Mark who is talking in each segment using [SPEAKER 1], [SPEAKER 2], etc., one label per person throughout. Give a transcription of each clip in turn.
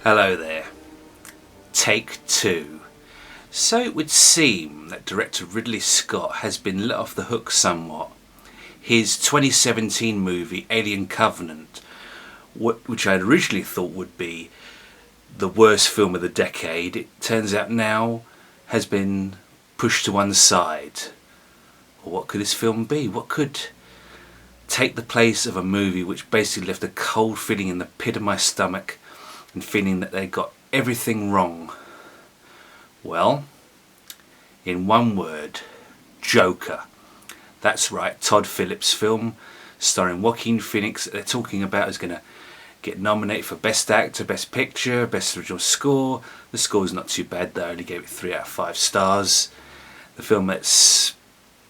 [SPEAKER 1] Hello there. Take two. So it would seem that director Ridley Scott has been let off the hook somewhat. His 2017 movie Alien Covenant, which I had originally thought would be the worst film of the decade, it turns out now has been pushed to one side. Well, what could this film be? What could take the place of a movie which basically left a cold feeling in the pit of my stomach and feeling that they got everything wrong? Well, in one word, Joker. That's right, Todd Phillips' film starring Joaquin Phoenix that they're talking about is going to get nominated for Best Actor, Best Picture, Best Original Score. The score's not too bad though, I only gave it 3 out of 5 stars. The film that's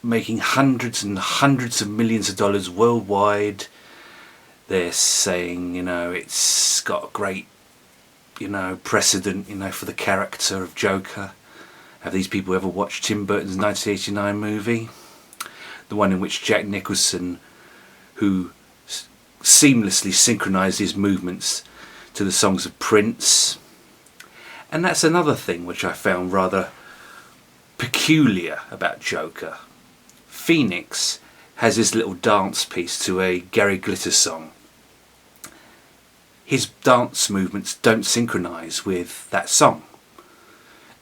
[SPEAKER 1] making hundreds and hundreds of millions of dollars worldwide. They're saying, it's got a great, precedent, for the character of Joker. Have these people ever watched Tim Burton's 1989 movie? The one in which Jack Nicholson, who seamlessly synchronised his movements to the songs of Prince. And that's another thing which I found rather peculiar about Joker. Phoenix has this little dance piece to a Gary Glitter song. His dance movements don't synchronise with that song.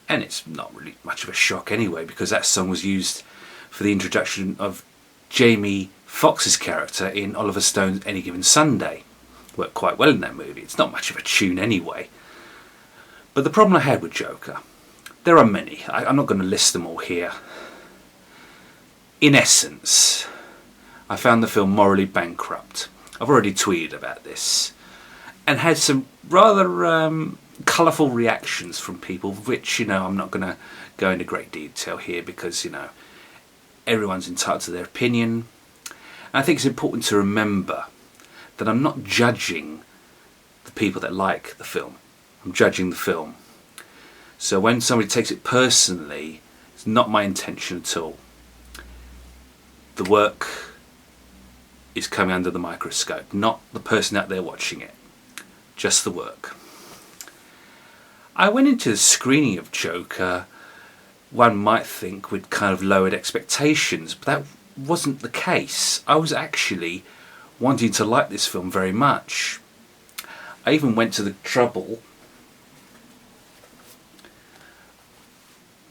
[SPEAKER 1] And it's not really much of a shock anyway, because that song was used for the introduction of Jamie Foxx's character in Oliver Stone's Any Given Sunday. Worked quite well in that movie. It's not much of a tune anyway. But the problem I had with Joker, there are many. I'm not going to list them all here. In essence, I found the film morally bankrupt. I've already tweeted about this and had some rather colourful reactions from people, which I'm not going to go into great detail here because everyone's entitled to their opinion. And I think it's important to remember that I'm not judging the people that like the film. I'm judging the film. So when somebody takes it personally, it's not my intention at all. The work is coming under the microscope, not the person out there watching it, just the work. I went into the screening of Joker, one might think, with kind of lowered expectations, but that wasn't the case. I was actually wanting to like this film very much. I even went to the trouble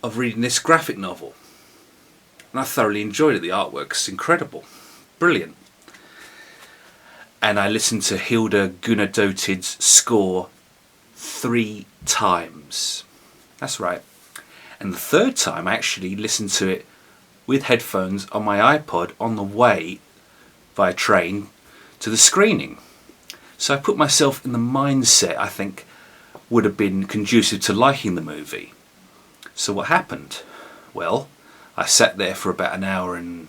[SPEAKER 1] of reading this graphic novel. And I thoroughly enjoyed it. The artwork's incredible. Brilliant. And I listened to Hilda Gunnadottir's score 3 times. That's right. And the third time I actually listened to it with headphones on my iPod on the way via train to the screening. So I put myself in the mindset I think would have been conducive to liking the movie. So what happened? Well, I sat there for about an hour and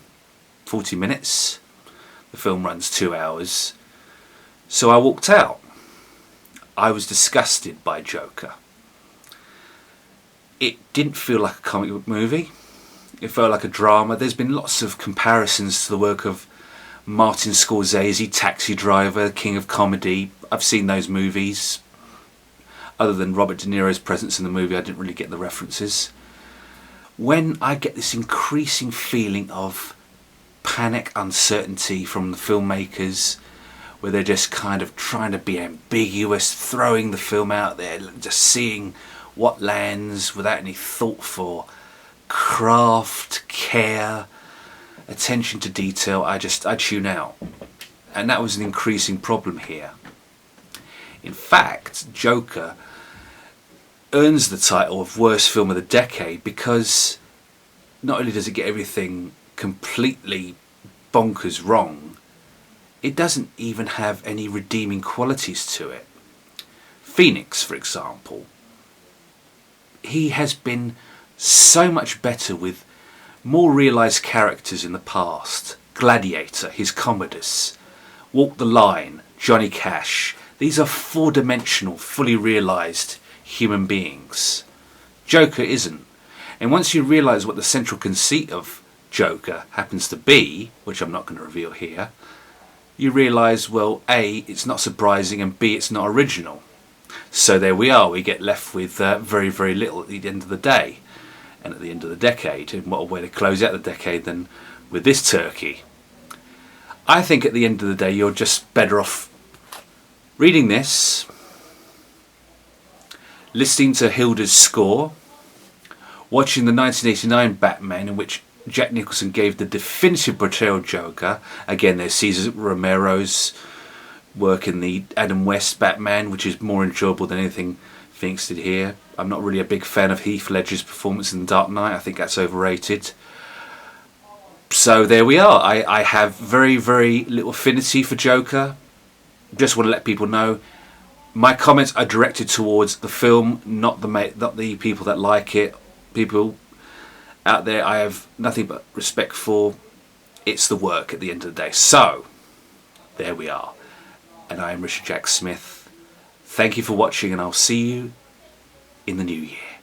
[SPEAKER 1] 40 minutes. The film runs 2 hours. So I walked out. I was disgusted by Joker. It didn't feel like a comic book movie. It felt like a drama. There's been lots of comparisons to the work of Martin Scorsese, Taxi Driver, King of Comedy. I've seen those movies. Other than Robert De Niro's presence in the movie, I didn't really get the references. When I get this increasing feeling of panic, uncertainty from the filmmakers, where they're just kind of trying to be ambiguous, throwing the film out there, just seeing what lands without any thought for craft, care, attention to detail, I tune out. And that was an increasing problem here. In fact, Joker earns the title of worst film of the decade because not only does it get everything completely bonkers wrong, it doesn't even have any redeeming qualities to it. Phoenix, for example, he has been so much better with more realised characters in the past. Gladiator, his Commodus, Walk the Line, Johnny Cash. These are 4-dimensional, fully realised human beings. Joker isn't. And once you realise what the central conceit of Joker happens to be, which I'm not going to reveal here, you realise, well, A, it's not surprising, and B, it's not original. So there we are, we get left with very, very little at the end of the day and at the end of the decade. And what a way to close out the decade than with this turkey. I think at the end of the day you're just better off reading this, listening to Hilda's score, watching the 1989 Batman in which Jack Nicholson gave the definitive portrayal of Joker. Again, there's Cesar Romero's work in the Adam West Batman, which is more enjoyable than anything Phoenix did here. I'm not really a big fan of Heath Ledger's performance in The Dark Knight. I think that's overrated. So there we are. I have very, very little affinity for Joker. Just want to let people know my comments are directed towards the film, not the people that like it. People out there I have nothing but respect for. It's the work at the end of the day. So there we are. And I am Richard Jack Smith. Thank you for watching, and I'll see you in the new year.